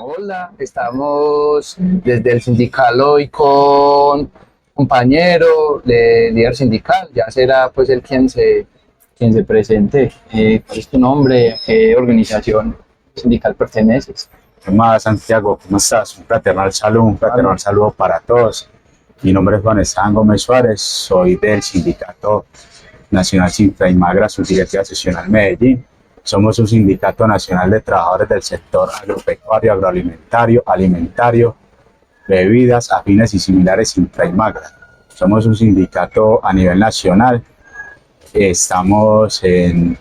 Hola, estamos desde el sindical hoy con compañero de líder sindical, ya será pues él quien se presente. ¿Cuál es tu nombre? ¿A qué organización sindical perteneces? ¿Qué más, Santiago? ¿Cómo estás? Un fraternal saludo para todos. Mi nombre es Juan Esteban Gómez Suárez, soy del Sindicato Nacional Sintra y Magra, subdirectiva seccional Medellín. Somos un sindicato nacional de trabajadores del sector agropecuario, agroalimentario, alimentario, bebidas, afines y similares Sintra y Magra. Somos un sindicato a nivel nacional. Estamos en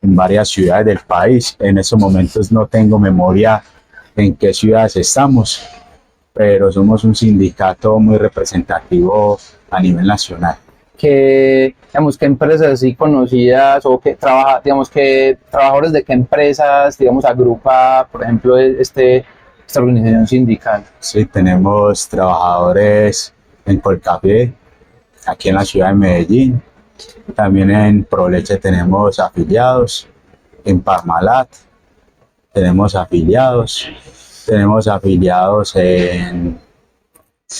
varias ciudades del país. En estos momentos no tengo memoria en qué ciudades estamos, pero somos un sindicato muy representativo a nivel nacional. ¿Qué empresas así conocidas o digamos, que trabajadores de qué empresas, digamos, agrupa, por ejemplo, esta organización sindical? Sí, tenemos trabajadores en Colcafé, aquí en la ciudad de Medellín. También en Proleche tenemos afiliados, en Parmalat tenemos afiliados en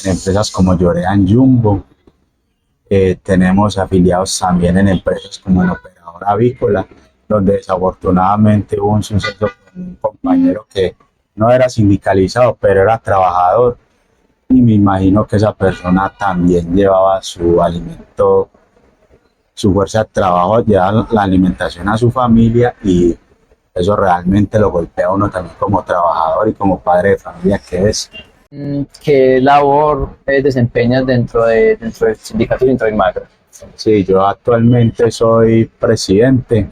empresas como Llorean Jumbo. Tenemos afiliados también en empresas como el Operador Avícola, donde desafortunadamente hubo un suceso con un compañero que no era sindicalizado, pero era trabajador, y me imagino que esa persona también llevaba su alimento, su fuerza de trabajo, llevaba la alimentación a su familia, y eso realmente lo golpea a uno también como trabajador y como padre de familia que es. ¿Qué labor desempeñas dentro del sindicato Sintra y Magra? Sí, yo actualmente soy presidente.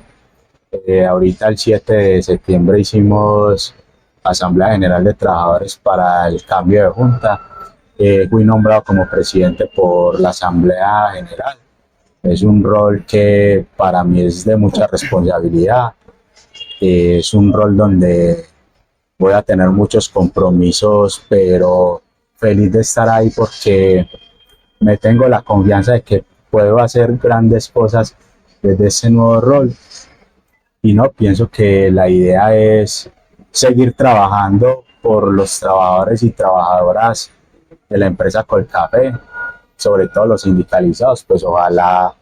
Ahorita el 7 de septiembre hicimos Asamblea General de Trabajadores para el cambio de junta. Fui nombrado como presidente por la Asamblea General. Es un rol que para mí es de mucha responsabilidad. Es un rol donde voy a tener muchos compromisos, pero feliz de estar ahí porque me tengo la confianza de que puedo hacer grandes cosas desde ese nuevo rol. Y no, pienso que la idea es seguir trabajando por los trabajadores y trabajadoras de la empresa Colcafé, sobre todo los sindicalizados. Pues ojalá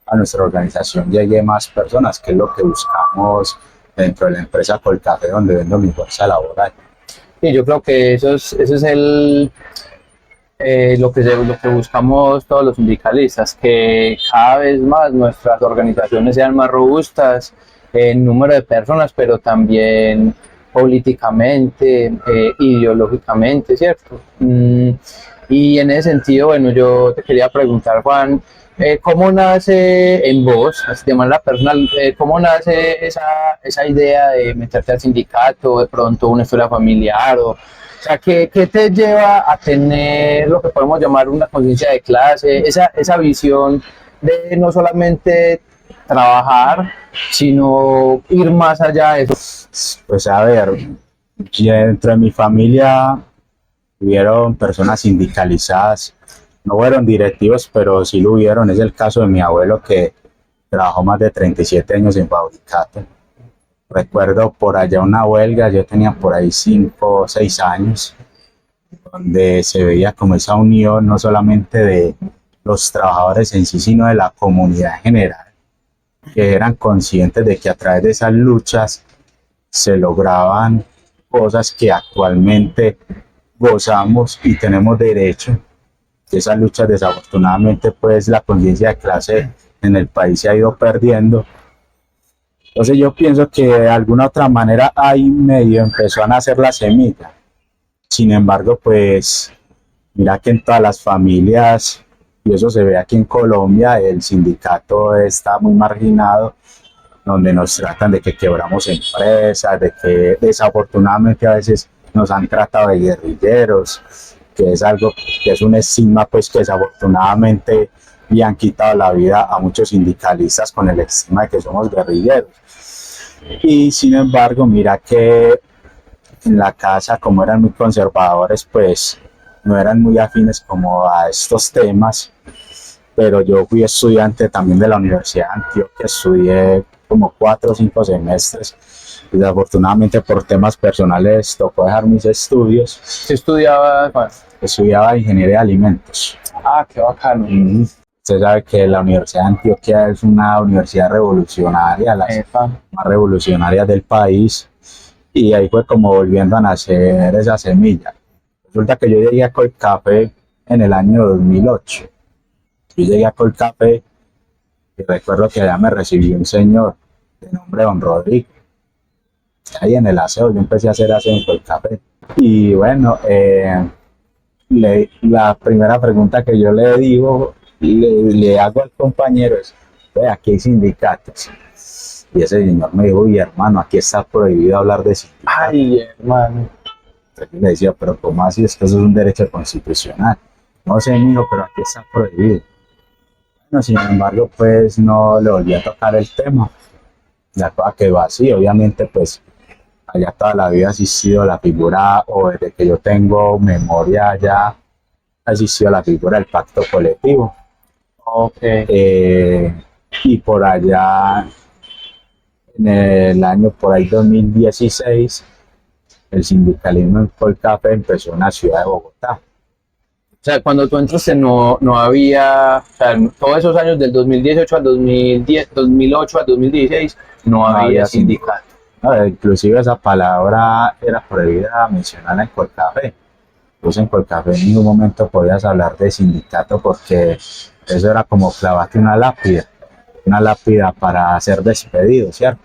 a nuestra organización llegue más personas, que es lo que buscamos dentro de la empresa Colcafé, donde vendo mi fuerza laboral. Y yo creo que eso es lo que buscamos todos los sindicalistas, que cada vez más nuestras organizaciones sean más robustas en número de personas, pero también políticamente, ideológicamente, ¿cierto? Y en ese sentido, bueno, yo te quería preguntar, Juan, ¿cómo nace en vos, de manera personal, cómo nace esa idea de meterte al sindicato, de pronto una historia familiar o sea, ¿qué te lleva a tener lo que podemos llamar una conciencia de clase, esa visión de no solamente trabajar, sino ir más allá de eso? Pues a ver, dentro de mi familia hubieron personas sindicalizadas, no fueron directivos, pero sí lo hubieron. Es el caso de mi abuelo, que trabajó más de 37 años en Fabricato. Recuerdo por allá una huelga, yo tenía por ahí 5 o 6 años, donde se veía como esa unión no solamente de los trabajadores en sí, sino de la comunidad en general, que eran conscientes de que a través de esas luchas se lograban cosas que actualmente gozamos y tenemos derecho. Esas luchas, desafortunadamente, pues la conciencia de clase en el país se ha ido perdiendo. Entonces yo pienso que de alguna otra manera ahí medio empezó a nacer la semilla. Sin embargo, pues mira que en todas las familias, y eso se ve aquí en Colombia, el sindicato está muy marginado, donde nos tratan de que quebramos empresas, de que desafortunadamente a veces nos han tratado de guerrilleros, que es algo que es un estigma, pues, que desafortunadamente le han quitado la vida a muchos sindicalistas con el estigma de que somos guerrilleros. Y sin embargo, mira que en la casa, como eran muy conservadores, pues no eran muy afines como a estos temas. Pero yo fui estudiante también de la Universidad de Antioquia, estudié como 4 o 5 semestres. Desafortunadamente por temas personales tocó dejar mis estudios. ¿Se estudiaba, Juan? Estudiaba ingeniería de alimentos. Ah, qué bacano. Usted sabe que la Universidad de Antioquia es una universidad revolucionaria, las Epa. más revolucionarias del país, y ahí fue como volviendo a nacer esa semilla. Resulta que yo llegué a Colcafé en el año 2008. Yo llegué a Colcafé y recuerdo que allá me recibió un señor de nombre Don Rodrigo. Ahí en el aseo, yo empecé a hacer aseo en Colcafé. Y bueno, la primera pregunta que yo le digo, le hago al compañero es, "Ve, aquí hay sindicatos". Y ese señor me dijo, y hermano, aquí está prohibido hablar de sindicatos. Ay, hermano. Entonces yo le decía, pero ¿cómo así? Es que eso es un derecho constitucional. No sé, mijo, pero aquí está prohibido. Bueno, sin embargo, pues no le volví a tocar el tema. La cosa quedó así. Obviamente, pues allá toda la vida ha existido la figura, o desde que yo tengo memoria ya ha existido la figura del pacto colectivo. Ok. Y por allá, en el año por ahí 2016, el sindicalismo en Colcafé empezó en la ciudad de Bogotá. O sea, cuando tú entraste no había, o sea, todos esos años del 2018 al 2010, 2008 al 2016, no había sindicato. No, inclusive esa palabra era prohibida mencionarla en Colcafé. Pues en Colcafé en ningún momento podías hablar de sindicato porque eso era como clavarte una lápida para ser despedido, ¿cierto?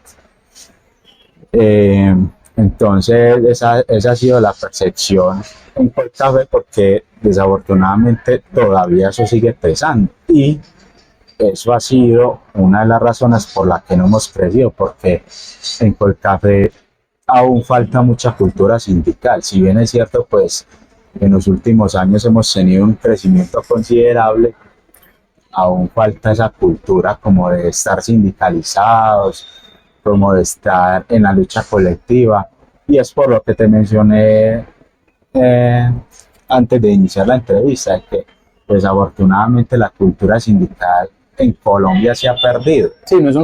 Eh, entonces esa ha sido la percepción en Colcafé, porque desafortunadamente todavía eso sigue pesando, y eso ha sido una de las razones por las que no hemos crecido, porque en Colcafé aún falta mucha cultura sindical. Si bien es cierto, pues en los últimos años hemos tenido un crecimiento considerable, aún falta esa cultura como de estar sindicalizados, como de estar en la lucha colectiva. Y es por lo que te mencioné antes de iniciar la entrevista, que desafortunadamente la cultura sindical en Colombia se ha perdido. Sí, no es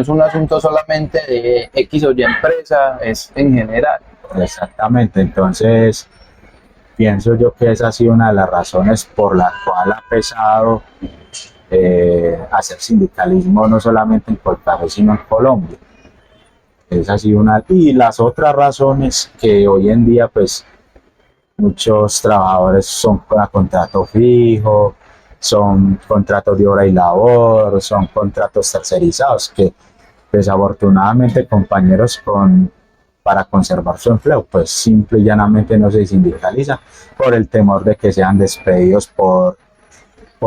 un asunto solamente de X o Y empresa, es en general. Exactamente, entonces pienso yo que esa ha sido una de las razones por la cual ha pesado hacer sindicalismo no solamente en Colcafé, sino en Colombia. Esa ha sido una. Y las otras razones, que hoy en día pues muchos trabajadores son a contrato fijo, son contratos de hora y labor, son contratos tercerizados, que desafortunadamente compañeros para conservar su empleo, pues simple y llanamente no se sindicaliza por el temor de que sean despedidos por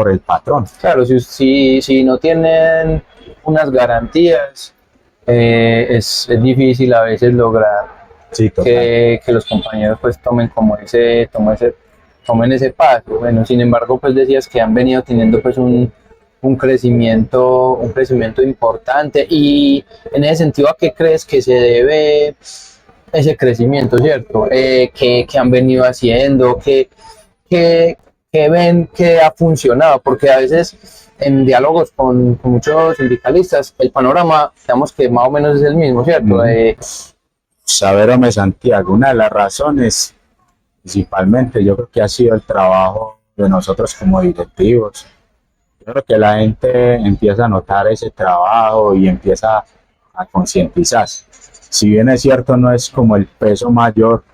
el patrón. Claro, si no tienen unas garantías, es difícil a veces lograr Sí, que los compañeros pues tomen ese paso. Bueno, sin embargo, pues decías que han venido teniendo pues un crecimiento importante, y en ese sentido, ¿a qué crees que se debe ese crecimiento, cierto? ¿Qué han venido haciendo? ¿Qué, qué ven que ha funcionado? Porque a veces en diálogos con muchos sindicalistas, el panorama, digamos que más o menos es el mismo, ¿cierto? Saberome Santiago, una de las razones principalmente yo creo que ha sido el trabajo de nosotros como directivos. Yo creo que la gente empieza a notar ese trabajo y empieza a concientizarse. Si bien es cierto, no es como el peso mayor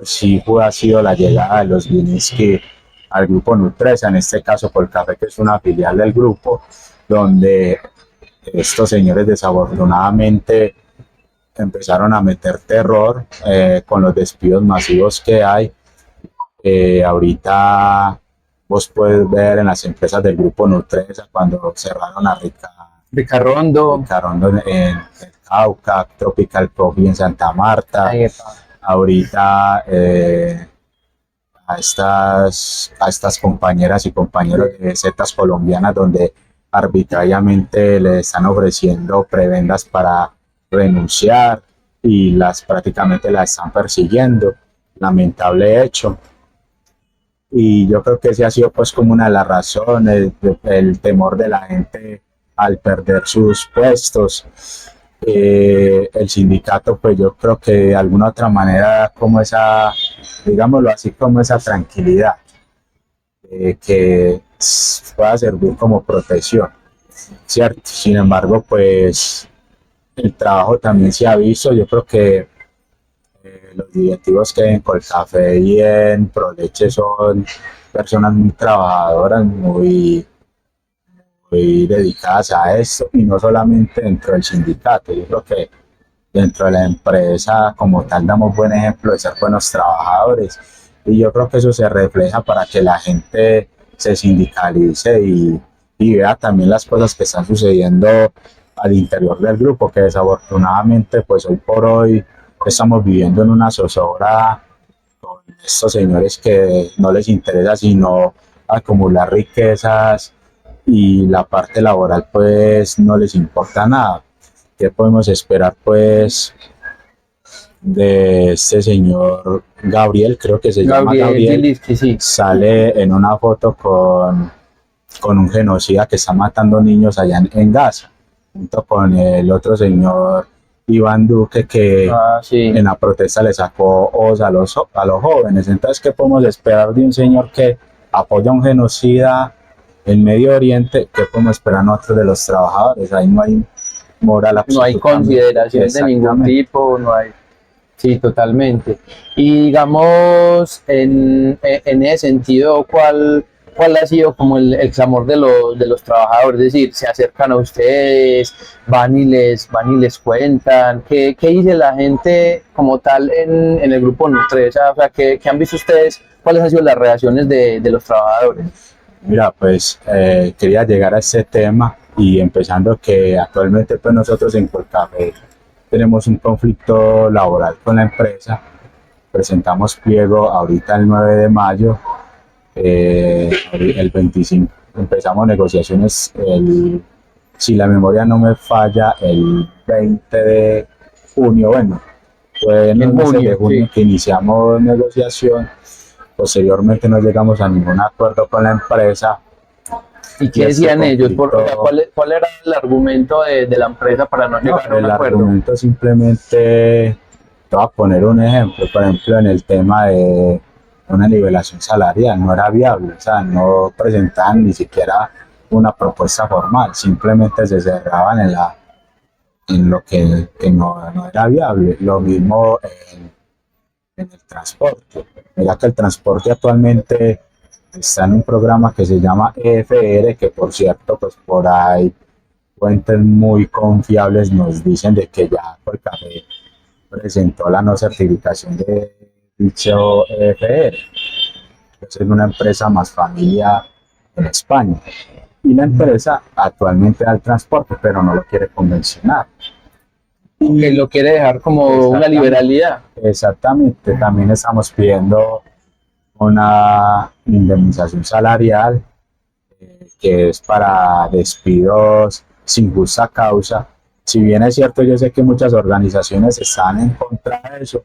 sí ha sido la llegada de los Gilinski al grupo Nutresa, en este caso Colcafé, que es una filial del grupo, donde estos señores desafortunadamente empezaron a meter terror con los despidos masivos que hay. Ahorita vos puedes ver en las empresas del grupo Nutresa cuando cerraron a Ricarrondo, en Cauca, Tropical Coffee en Santa Marta. Ahorita a estas compañeras y compañeros de Zetas colombianas, donde arbitrariamente les están ofreciendo prebendas para renunciar y prácticamente las están persiguiendo. Lamentable hecho. Y yo creo que ese ha sido pues como una de las razones, el temor de la gente al perder sus puestos, el sindicato, pues yo creo que de alguna otra manera como esa, digámoslo así, como esa tranquilidad que pueda servir como protección, ¿cierto? Sin embargo, pues el trabajo también se ha visto, yo creo que los directivos que en Colcafé y en Proleche son personas muy trabajadoras, muy dedicadas a esto, y no solamente dentro del sindicato, yo creo que dentro de la empresa como tal damos buen ejemplo de ser buenos trabajadores, y yo creo que eso se refleja para que la gente se sindicalice y vea también las cosas que están sucediendo al interior del grupo, que desafortunadamente pues hoy por hoy estamos viviendo en una zozobra con estos señores que no les interesa sino acumular riquezas, y la parte laboral pues no les importa nada. ¿Qué podemos esperar pues de este señor Gabriel? Creo que se llama Gabriel Gabriel. Gilinski, sí. Sale en una foto con un genocida que está matando niños allá en Gaza, junto con el otro señor Iván Duque, que Sí. en la protesta le sacó os a los jóvenes. Entonces, ¿qué podemos esperar de un señor que apoya a un genocida en Medio Oriente? ¿Qué podemos esperar nosotros de los trabajadores? Ahí no hay moral, No hay consideración de ningún tipo, no hay. Sí, totalmente. Y digamos, en ese sentido, ¿cuál ha sido como el clamor de los trabajadores? Es decir, se acercan a ustedes, van y les cuentan, ¿qué dice la gente como tal en el grupo Nutresa? O sea, ¿qué han visto ustedes? ¿Cuáles han sido las reacciones de los trabajadores? Mira, pues quería llegar a este tema, y empezando que actualmente pues nosotros en Colcafé tenemos un conflicto laboral con la empresa. Presentamos pliego ahorita el 9 de mayo, el 25 empezamos negociaciones, si la memoria no me falla, el 20 de junio, bueno, fue en los meses de junio, sí, que iniciamos negociación. Posteriormente no llegamos a ningún acuerdo con la empresa. ¿Y qué decían ellos? ¿Cuál era el argumento de la empresa para no llegar a un acuerdo? El argumento simplemente, te voy a poner un ejemplo, por ejemplo en el tema de una nivelación salarial, no era viable, o sea, no presentaban ni siquiera una propuesta formal, simplemente se cerraban en lo que no era viable. Lo mismo en el transporte. Mira que el transporte actualmente está en un programa que se llama EFR, que por cierto, pues por ahí fuentes muy confiables nos dicen de que ya Colcafé presentó la no certificación de dicho EFR. Es una empresa más familia en España. Y la empresa actualmente da el transporte, pero no lo quiere convencionar. Que lo quiere dejar como una liberalidad. Exactamente, también estamos pidiendo una indemnización salarial, que es para despidos sin justa causa. Si bien es cierto, yo sé que muchas organizaciones están en contra de eso,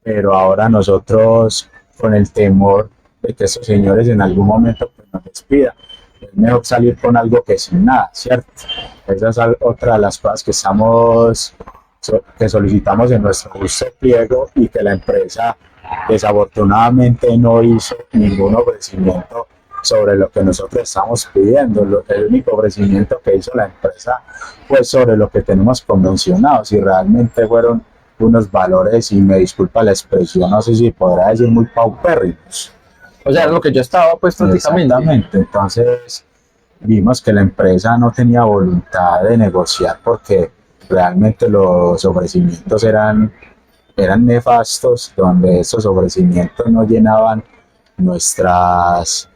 pero ahora nosotros, con el temor de que estos señores en algún momento pues, nos despidan, es mejor salir con algo que sin nada, ¿cierto? Esa es otra de las cosas que solicitamos en nuestro justo pliego, y que la empresa desafortunadamente no hizo ningún ofrecimiento sobre lo que nosotros estamos pidiendo. El único ofrecimiento que hizo la empresa fue sobre lo que tenemos convencionado. Si realmente fueron unos valores, y me disculpa la expresión, no sé si podrá decir muy paupérrimos. O sea, era lo que yo estaba pues prácticamente. Exactamente, entonces vimos que la empresa no tenía voluntad de negociar, porque realmente los ofrecimientos eran nefastos, donde esos ofrecimientos no llenaban nuestras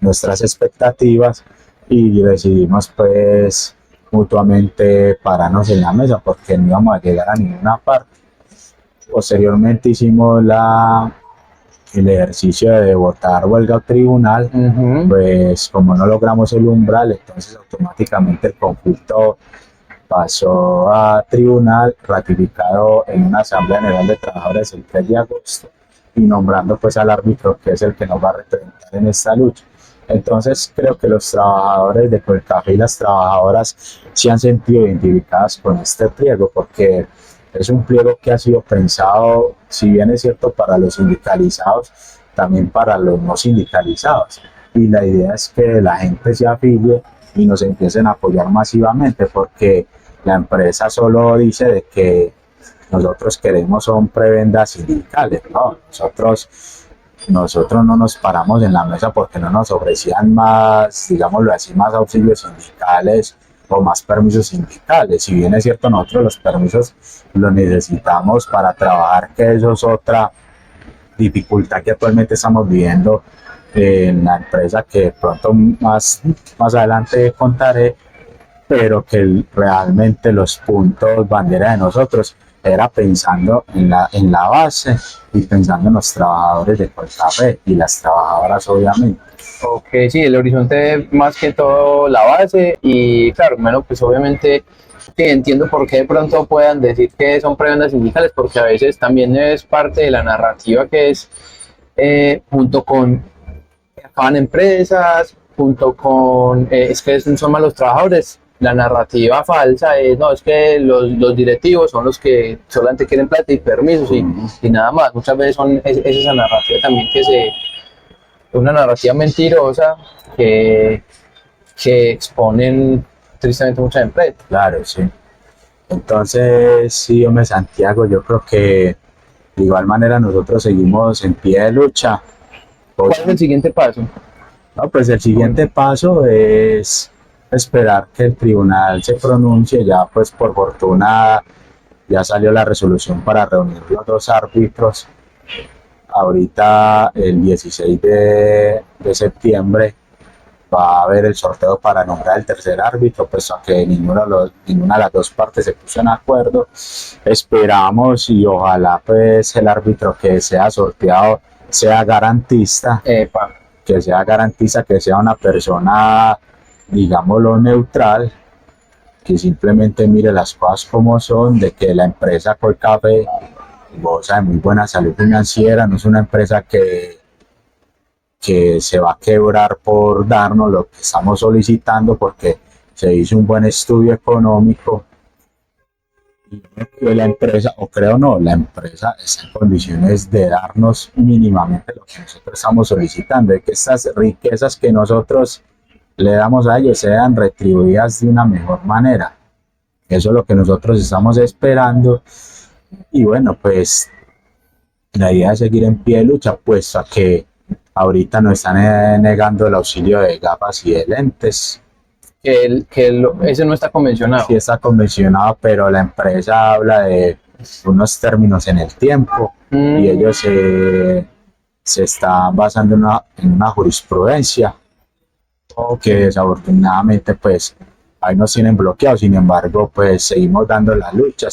expectativas, y decidimos pues mutuamente pararnos en la mesa, porque no íbamos a llegar a ninguna parte. Posteriormente hicimos el ejercicio de votar huelga o tribunal. Pues como no logramos el umbral, entonces automáticamente el conflicto pasó a tribunal, ratificado en una Asamblea General de Trabajadores el 3 de agosto, y nombrando pues al árbitro, que es el que nos va a representar en esta lucha. Entonces creo que los trabajadores de Colcafé y las trabajadoras se han sentido identificadas con este pliego porque es un pliego que ha sido pensado, si bien es cierto, para los sindicalizados, también para los no sindicalizados. Y la idea es que la gente se afilie y nos empiecen a apoyar masivamente porque la empresa solo dice de que nosotros queremos son prebendas sindicales, ¿no? Nosotros no nos paramos en la mesa porque no nos ofrecían más, digámoslo así, más auxilios sindicales o más permisos sindicales. Si bien es cierto, nosotros los permisos los necesitamos para trabajar, que eso es otra dificultad que actualmente estamos viviendo en la empresa que pronto más adelante contaré, pero que realmente los puntos bandera de nosotros era pensando en la base y pensando en los trabajadores de Colcafé y las trabajadoras obviamente. Ok, sí, el horizonte más que todo la base y claro, bueno, pues obviamente sí, entiendo por qué de pronto puedan decir que son prebendas sindicales, porque a veces también es parte de la narrativa que es junto con acaban empresas, junto con es que son malos trabajadores. La narrativa falsa es, no, es que los directivos son los que solamente quieren plata y permisos y nada más. Muchas veces es esa narrativa también una narrativa mentirosa que, que exponen tristemente muchas empresas. Claro, sí. Entonces, sí, hombre, Santiago, yo creo que de igual manera nosotros seguimos en pie de lucha. ¿Cuál es el siguiente paso? No, pues el siguiente paso es esperar que el tribunal se pronuncie. Ya, pues por fortuna, ya salió la resolución para reunir los dos árbitros. Ahorita, el 16 de septiembre, va a haber el sorteo para nombrar el tercer árbitro, pues aunque ninguna de las dos partes se puso en acuerdo. Esperamos y ojalá pues el árbitro que sea sorteado sea garantista, que sea garantista, que sea una persona, digámoslo, neutral, que simplemente mire las cosas como son, de que la empresa Colcafé goza de muy buena salud financiera, no es una empresa que se va a quebrar por darnos lo que estamos solicitando porque se hizo un buen estudio económico y la empresa, o creo no, la empresa está en condiciones de darnos mínimamente lo que nosotros estamos solicitando, de que estas riquezas que nosotros le damos a ellos sean retribuidas de una mejor manera. Eso es lo que nosotros estamos esperando y bueno, pues la idea es seguir en pie de lucha, puesto a que ahorita nos están negando el auxilio de gafas y de lentes. Ese no está convencionado. Sí está convencionado, pero la empresa habla de unos términos en el tiempo y ellos se están basando en una jurisprudencia que desafortunadamente pues ahí nos tienen bloqueados. Sin embargo, pues seguimos dando la lucha,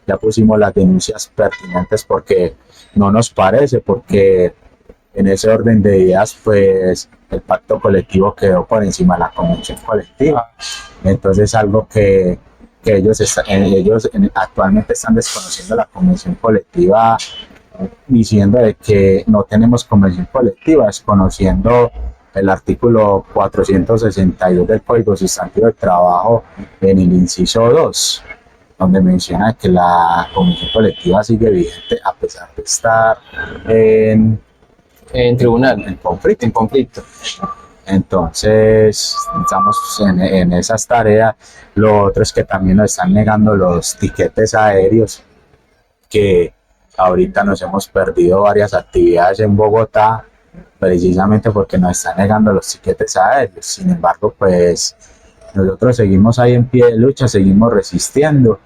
ya pusimos las denuncias pertinentes porque no nos parece, porque en ese orden de ideas, pues el pacto colectivo quedó por encima de la convención colectiva. Entonces, algo que ellos actualmente están desconociendo la convención colectiva, diciendo de que no tenemos convención colectiva, desconociendo el artículo 462 del Código Sustantivo de Trabajo en el inciso 2, donde menciona que la convención colectiva sigue vigente a pesar de estar en tribunal, en conflicto. Entonces, estamos en esas tareas. Lo otro es que también nos están negando los tiquetes aéreos, que ahorita nos hemos perdido varias actividades en Bogotá, precisamente porque nos están negando los tiquetes aéreos. Sin embargo, pues nosotros seguimos ahí en pie de lucha, seguimos resistiendo,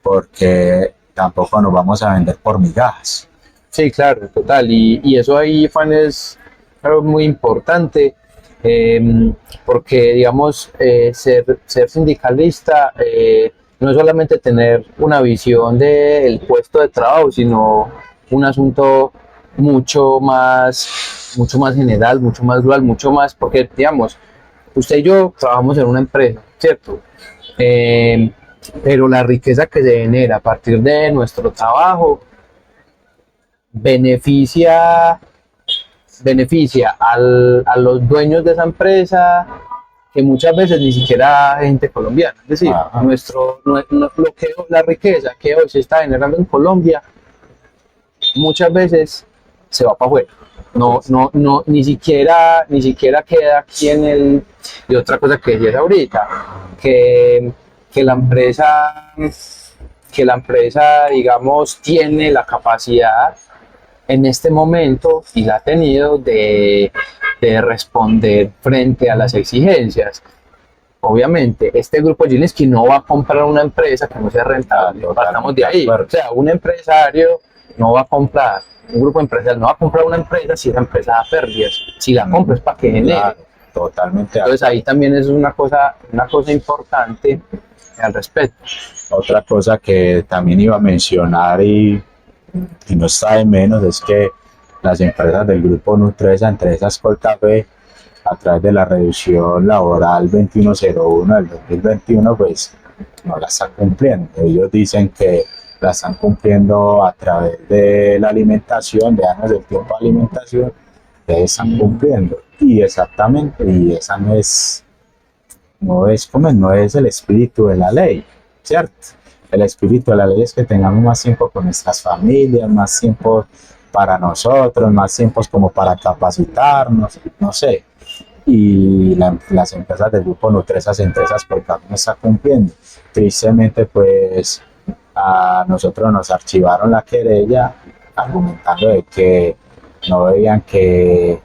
porque tampoco nos vamos a vender por migajas. Sí, claro, total. Y eso ahí, Juan, es algo muy importante, porque, digamos, ser sindicalista no es solamente tener una visión del puesto de trabajo, sino un asunto mucho más general, mucho más global, mucho más, porque, digamos, usted y yo trabajamos en una empresa, ¿cierto? Pero la riqueza que se genera a partir de nuestro trabajo beneficia beneficia a los dueños de esa empresa, que muchas veces ni siquiera gente colombiana. Es decir, la riqueza que hoy se está generando en Colombia, muchas veces se va para afuera. Ni siquiera queda aquí en el... Y otra cosa que decías ahorita, que la empresa, digamos, tiene la capacidad en este momento, y la ha tenido, de responder frente a las exigencias. Obviamente, este grupo Gilinski no va a comprar una empresa que no sea rentable, partamos de ahí. O sea, un empresario no va a comprar, un grupo empresarial no va a comprar una empresa si esa empresa da pérdidas. Si la compra es para que genere. Claro, totalmente. Entonces ahí también es una cosa importante al respecto. Otra cosa que también iba a mencionar y no está de menos es que las empresas del grupo Nutresa, entre esas Colcafé, a través de la reducción laboral 2101 del 2021, pues no la están cumpliendo. Ellos dicen que la están cumpliendo a través de la alimentación, de años del tiempo de alimentación, que están cumpliendo. Y exactamente, y esa no es el espíritu de la ley, ¿cierto? El espíritu de la ley es que tengamos más tiempo con nuestras familias, más tiempo para nosotros, más tiempos como para capacitarnos, no sé. Y las empresas del grupo Nutresa, entre esas, porque no está cumpliendo. Tristemente, pues a nosotros nos archivaron la querella argumentando de que no veían que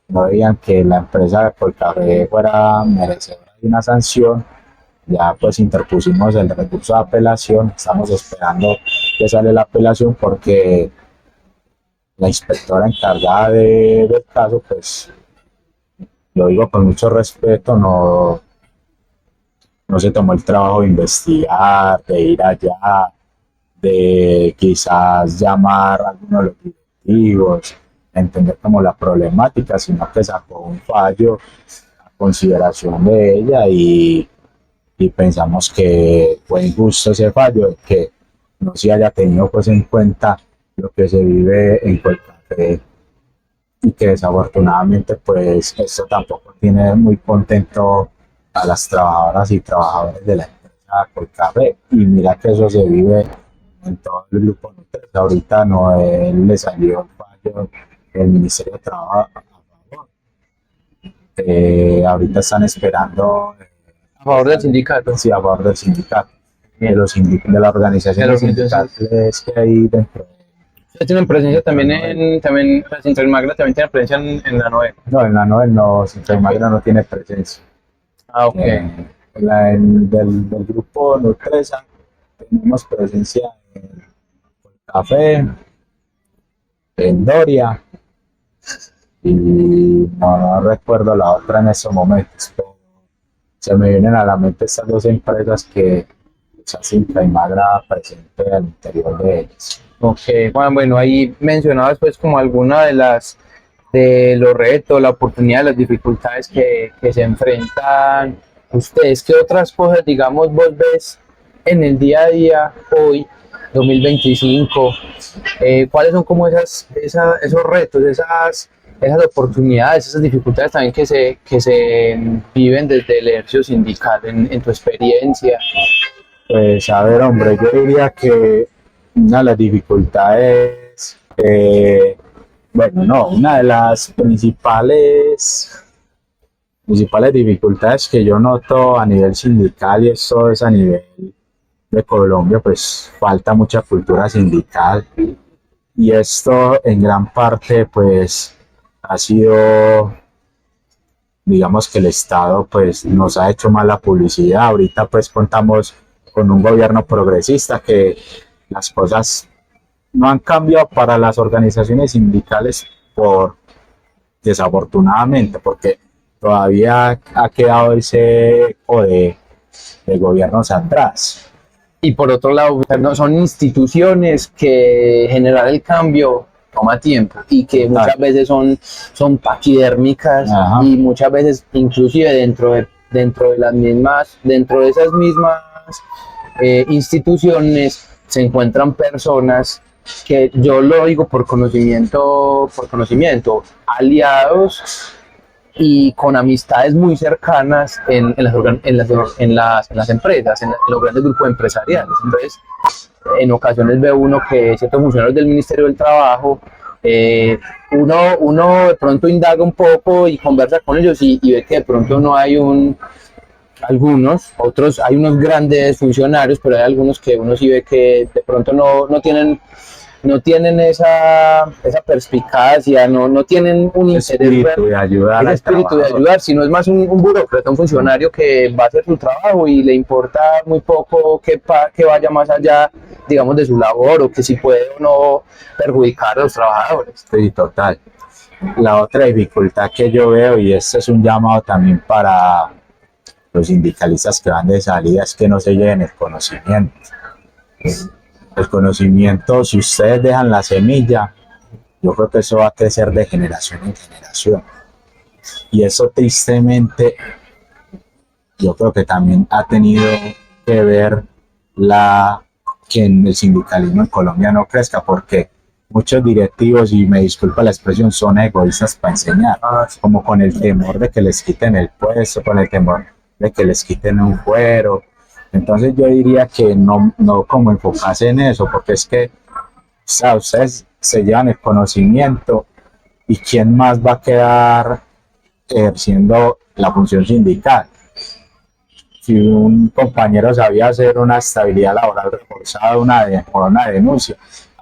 la empresa de Colcafé fuera merecedora de una sanción. Ya pues interpusimos el recurso de apelación, estamos esperando que sale la apelación porque la inspectora encargada del caso, pues lo digo con mucho respeto, no se tomó el trabajo de investigar, de ir allá, de quizás llamar a algunos de los directivos, entender como la problemática, sino que sacó un fallo a consideración de ella y pensamos que fue injusto ese fallo, de que no se haya tenido pues en cuenta lo que se vive en Colcafé, y que desafortunadamente pues esto tampoco tiene muy contento a las trabajadoras y trabajadores de la empresa Colcafé. Y mira que eso se vive en todo el grupo Nutresa. Ahorita no le salió el fallo del Ministerio de Trabajo a favor. Ahorita están esperando A favor del sindicato. Sí, a favor del sindicato, de las organizaciones sindicales que hay dentro. Tienen presencia también Central Magra también tiene presencia en la Noel. No, en la Noel no, Central Magra no tiene presencia. Ah, ok. Del grupo Nutresa tenemos presencia en Café, en Doria, y no recuerdo la otra en estos momentos, pero se me vienen a la mente estas dos empresas que Central Magra presente al interior de ellas. Ok, bueno, ahí mencionabas pues como alguna de los retos, la oportunidad, las dificultades que se enfrentan ustedes. ¿Qué otras cosas, digamos, vos ves en el día a día hoy, 2025? ¿Cuáles son como esos retos, esas oportunidades, esas dificultades también que se viven desde el ejercicio sindical en tu experiencia? Pues a ver, hombre, yo diría que una de las dificultades, una de las principales dificultades que yo noto a nivel sindical, y eso es a nivel de Colombia, pues falta mucha cultura sindical, y esto en gran parte pues ha sido, digamos que el Estado pues nos ha hecho mala publicidad. Ahorita pues contamos con un gobierno progresista, que las cosas no han cambiado para las organizaciones sindicales, desafortunadamente, porque todavía ha quedado ese eco de gobiernos atrás. Y por otro lado, son instituciones que generar el cambio toma tiempo y que muchas veces son paquidérmicas. Ajá. Y muchas veces inclusive dentro de esas mismas instituciones se encuentran personas que yo lo digo por conocimiento, aliados y con amistades muy cercanas en las empresas, en los grandes grupos empresariales. Entonces, en ocasiones ve uno que ciertos funcionarios del Ministerio del Trabajo, uno de pronto indaga un poco y conversa con ellos y ve que de pronto no hay otros, hay unos grandes funcionarios, pero hay algunos que uno sí ve que de pronto no tienen esa perspicacia, no tienen un interés de ayudar, espíritu de ayudar, sino es más un burócrata, un funcionario que va a hacer su trabajo y le importa muy poco que vaya más allá, digamos, de su labor o que si puede o no perjudicar a los trabajadores. Sí, total. La otra dificultad que yo veo, y este es un llamado también para los sindicalistas que van de salida, es que no se lleven el conocimiento. El conocimiento, si ustedes dejan la semilla, yo creo que eso va a crecer de generación en generación. Y eso tristemente, yo creo que también ha tenido que ver que en el sindicalismo en Colombia no crezca, porque muchos directivos, y me disculpa la expresión, son egoístas para enseñar, como con el temor de que les quiten el puesto, con el temor de que les quiten un fuero. Entonces yo diría que no como enfocarse en eso, porque es que, o sea, ustedes se llevan el conocimiento y quién más va a quedar ejerciendo la función sindical. Si un compañero sabía hacer una estabilidad laboral reforzada por una denuncia,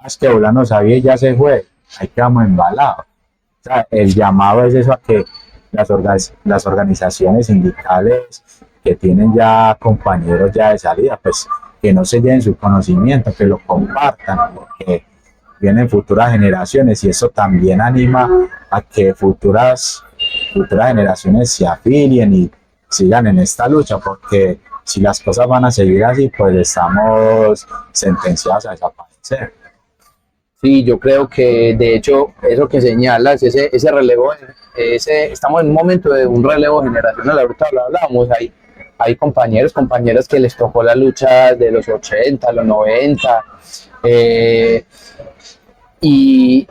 es que Ola no sabía y ya se fue, ahí quedamos embalados. O sea, el llamado es eso, a que las organizaciones sindicales que tienen ya compañeros ya de salida, pues que no se lleven su conocimiento, que lo compartan, porque vienen futuras generaciones y eso también anima a que futuras generaciones se afilien y sigan en esta lucha, porque si las cosas van a seguir así, pues estamos sentenciados a desaparecer. Sí, yo creo que de hecho eso que señalas, ese relevo, estamos en un momento de un relevo generacional, ahorita lo hablábamos, hay compañeras que les tocó la lucha de los 80, los 90, y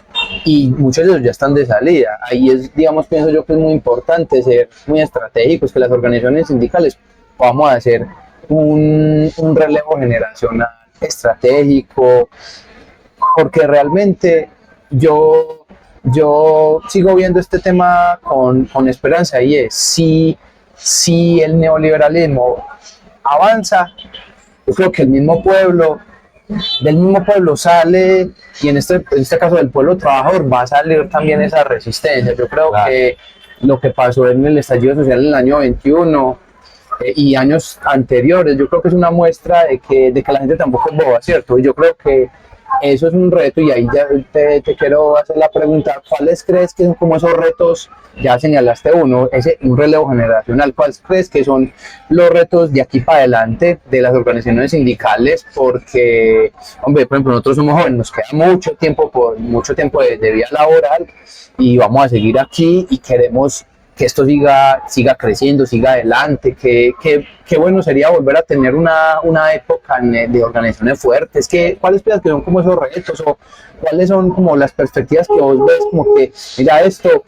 muchos de ellos ya están de salida. Ahí es, digamos, pienso yo que es muy importante ser muy estratégicos, que las organizaciones sindicales podamos hacer un relevo generacional estratégico, porque realmente yo sigo viendo este tema con esperanza, y es si el neoliberalismo avanza, yo creo que del mismo pueblo sale, y en este caso del pueblo trabajador va a salir también esa resistencia. Yo creo que lo que pasó en el estallido social en el año 21 y años anteriores, yo creo que es una muestra de que la gente tampoco es boba, ¿cierto? Y yo creo que eso es un reto, y ahí ya te quiero hacer la pregunta: ¿cuáles crees que son como esos retos? Ya señalaste un relevo generacional. ¿Cuáles crees que son los retos de aquí para adelante de las organizaciones sindicales? Porque, hombre, por ejemplo, nosotros somos jóvenes, nos queda mucho tiempo de vida laboral, y vamos a seguir aquí y queremos que esto siga creciendo, siga adelante, que bueno sería volver a tener una época de organizaciones fuertes. ¿Cuáles piensas que son como esos retos, o cuáles son como las perspectivas que vos ves como que, mira, esto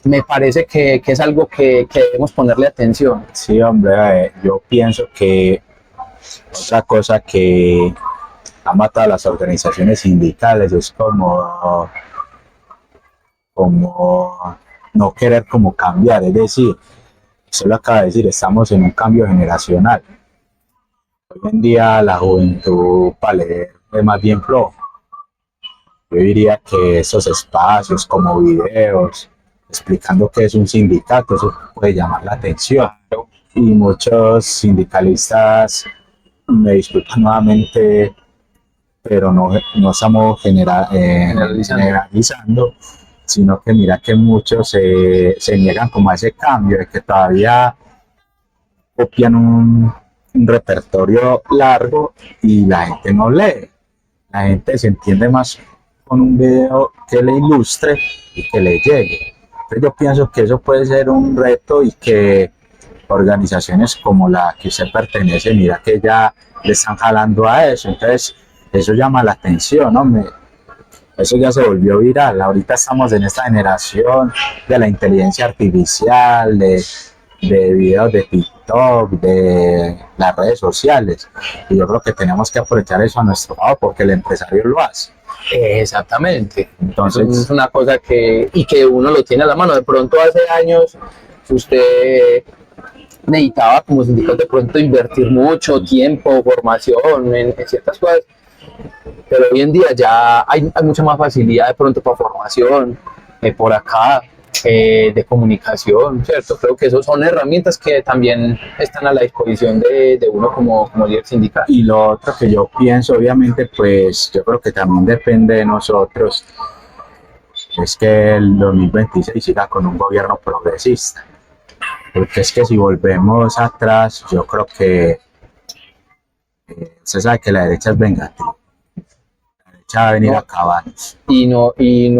me parece que es algo que debemos ponerle atención? Sí, hombre, yo pienso que otra cosa que ha matado a las organizaciones sindicales es como no querer como cambiar, es decir, usted lo acaba de decir, estamos en un cambio generacional. Hoy en día la juventud para leer es más bien flojo. Yo diría que esos espacios como videos explicando qué es un sindicato, eso puede llamar la atención. Y muchos sindicalistas, me disculpan nuevamente, pero no estamos generalizando, sino que mira que muchos se niegan como a ese cambio, de que todavía copian un repertorio largo y la gente no lee. La gente se entiende más con un video que le ilustre y que le llegue. Entonces yo pienso que eso puede ser un reto, y que organizaciones como la que usted pertenece, mira que ya le están jalando a eso. Entonces eso llama la atención, ¿no? Eso ya se volvió viral. Ahorita estamos en esta generación de la inteligencia artificial, de videos de TikTok, de las redes sociales. Y yo creo que tenemos que aprovechar eso a nuestro lado porque el empresario lo hace. Exactamente. Entonces, es una cosa que uno lo tiene a la mano. De pronto hace años usted necesitaba como sindicato de pronto invertir mucho tiempo, formación en ciertas cosas, pero hoy en día ya hay mucha más facilidad de pronto para formación, por acá, de comunicación, ¿cierto? Creo que esos son herramientas que también están a la disposición de uno como líder sindical. y lo otro que yo pienso, obviamente, pues yo creo que también depende de nosotros, es que el 2026 siga con un gobierno progresista. Porque es que si volvemos atrás, yo creo que se sabe que la derecha es vengativa. La derecha va a venir a acabarnos. Y no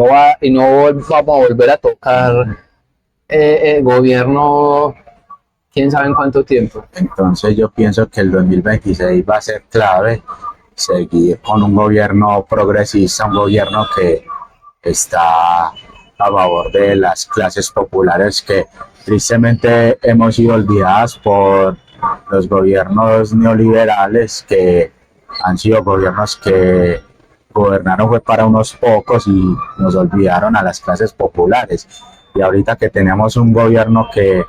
vamos a volver a tocar gobierno, quién sabe en cuánto tiempo. Entonces yo pienso que el 2026 va a ser clave seguir con un gobierno progresista, un gobierno que está a favor de las clases populares que tristemente hemos sido olvidadas por los gobiernos neoliberales, que han sido gobiernos que gobernaron fue para unos pocos y nos olvidaron a las clases populares. Y ahorita que tenemos un gobierno que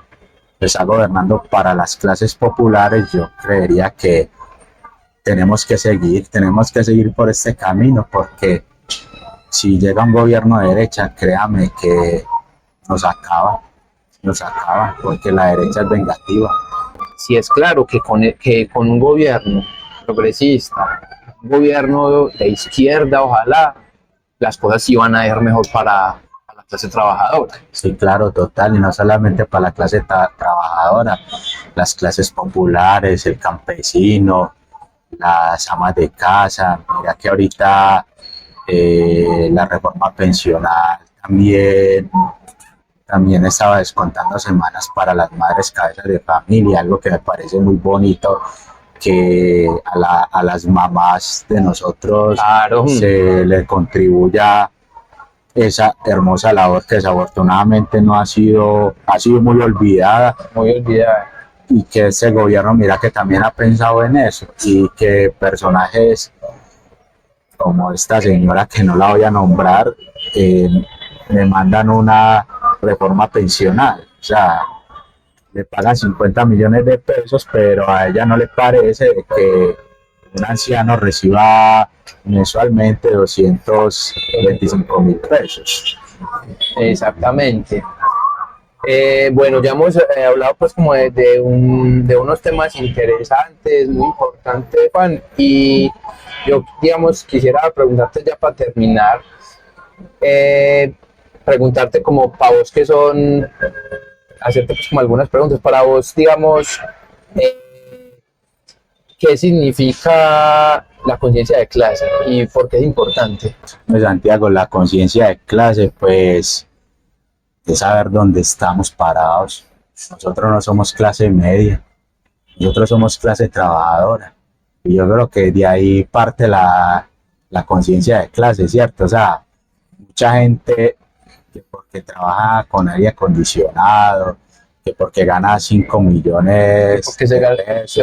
está gobernando para las clases populares, yo creería que tenemos que seguir por este camino, porque si llega un gobierno de derecha, créame que nos acaba, porque la derecha es vengativa. Sí, es claro que con un gobierno progresista, un gobierno de izquierda, ojalá, las cosas iban a ir mejor para la clase trabajadora. Sí, claro, total, y no solamente para la clase trabajadora, las clases populares, el campesino, las amas de casa. Mira que ahorita la reforma pensional también estaba descontando semanas para las madres cabezas de familia, algo que me parece muy bonito, que a las mamás de nosotros Claro. se les contribuya esa hermosa labor que desafortunadamente no ha sido muy olvidada. Muy olvidada. Y que ese gobierno, mira que también ha pensado en eso, y que personajes como esta señora, que no la voy a nombrar, me mandan una reforma pensional. O sea, le pagan 50 millones de pesos, pero a ella no le parece que un anciano reciba mensualmente 225.000 pesos. Exactamente. Bueno, ya hemos hablado pues como de unos temas interesantes, muy importantes, Juan, y yo, digamos, quisiera preguntarte ya para terminar, preguntarte como para vos hacerte pues como algunas preguntas para vos, digamos, ¿qué significa la conciencia de clase y por qué es importante? Pues Santiago, la conciencia de clase, pues es saber dónde estamos parados. Nosotros no somos clase media, nosotros somos clase trabajadora. Y yo creo que de ahí parte la conciencia de clase, ¿cierto? O sea, mucha gente que porque trabaja con aire acondicionado, que porque gana 5 millones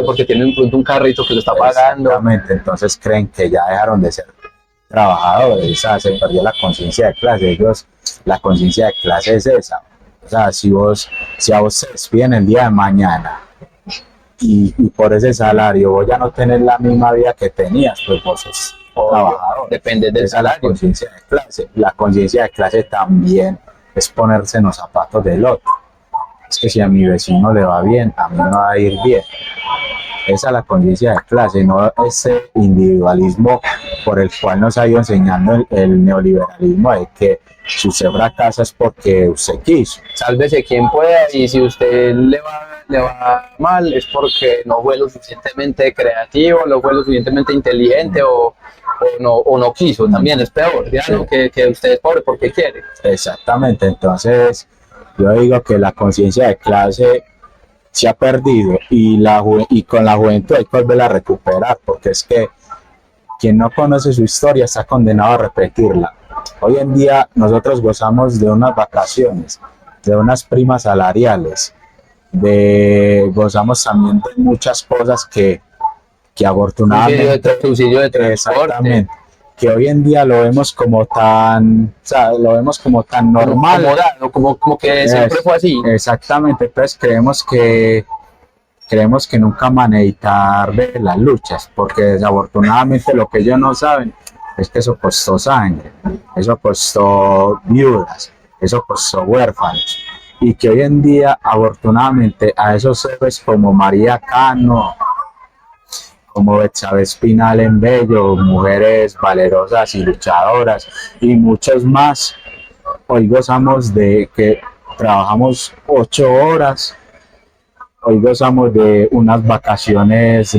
porque tiene un carrito que lo está pagando. Exactamente, entonces creen que ya dejaron de ser trabajadores, o sea, se perdió la conciencia de clase. Ellos, la conciencia de clase es esa. O sea, si a vos se despiden el día de mañana y por ese salario vos ya no tenés la misma vida que tenías, pues vos sos trabajador. Depende del salario. La conciencia de clase. La conciencia de clase también es ponerse en los zapatos del otro. Es que si a mi vecino le va bien, a mí me va a ir bien. Esa es la conciencia de clase, no ese individualismo por el cual nos ha ido enseñando el neoliberalismo, de que si usted fracasa es porque usted quiso. Sálvese quien pueda, y si usted le va mal es porque no fue lo suficientemente creativo, no fue lo suficientemente inteligente o no quiso. También es peor, ¿sí? que usted es pobre porque quiere. Exactamente, entonces yo digo que la conciencia de clase se ha perdido, y con la juventud hay que volverla a recuperar, porque es que quien no conoce su historia está condenado a repetirla. Hoy en día nosotros gozamos de unas vacaciones, de unas primas salariales, gozamos también de muchas cosas que afortunadamente, Subsidio de transporte. exactamente, que hoy en día lo vemos como tan, o sea, lo vemos como tan normal, como que siempre fue así. Exactamente, pues creemos que nunca van a necesitar ver las luchas, porque desafortunadamente lo que ellos no saben es que eso costó sangre, eso costó viudas, eso costó huérfanos, y que hoy en día afortunadamente a esos héroes como María Cano, como Betsabe Espinal en Bello, mujeres valerosas y luchadoras y muchos más, hoy gozamos de que trabajamos 8 horas, hoy gozamos de unas vacaciones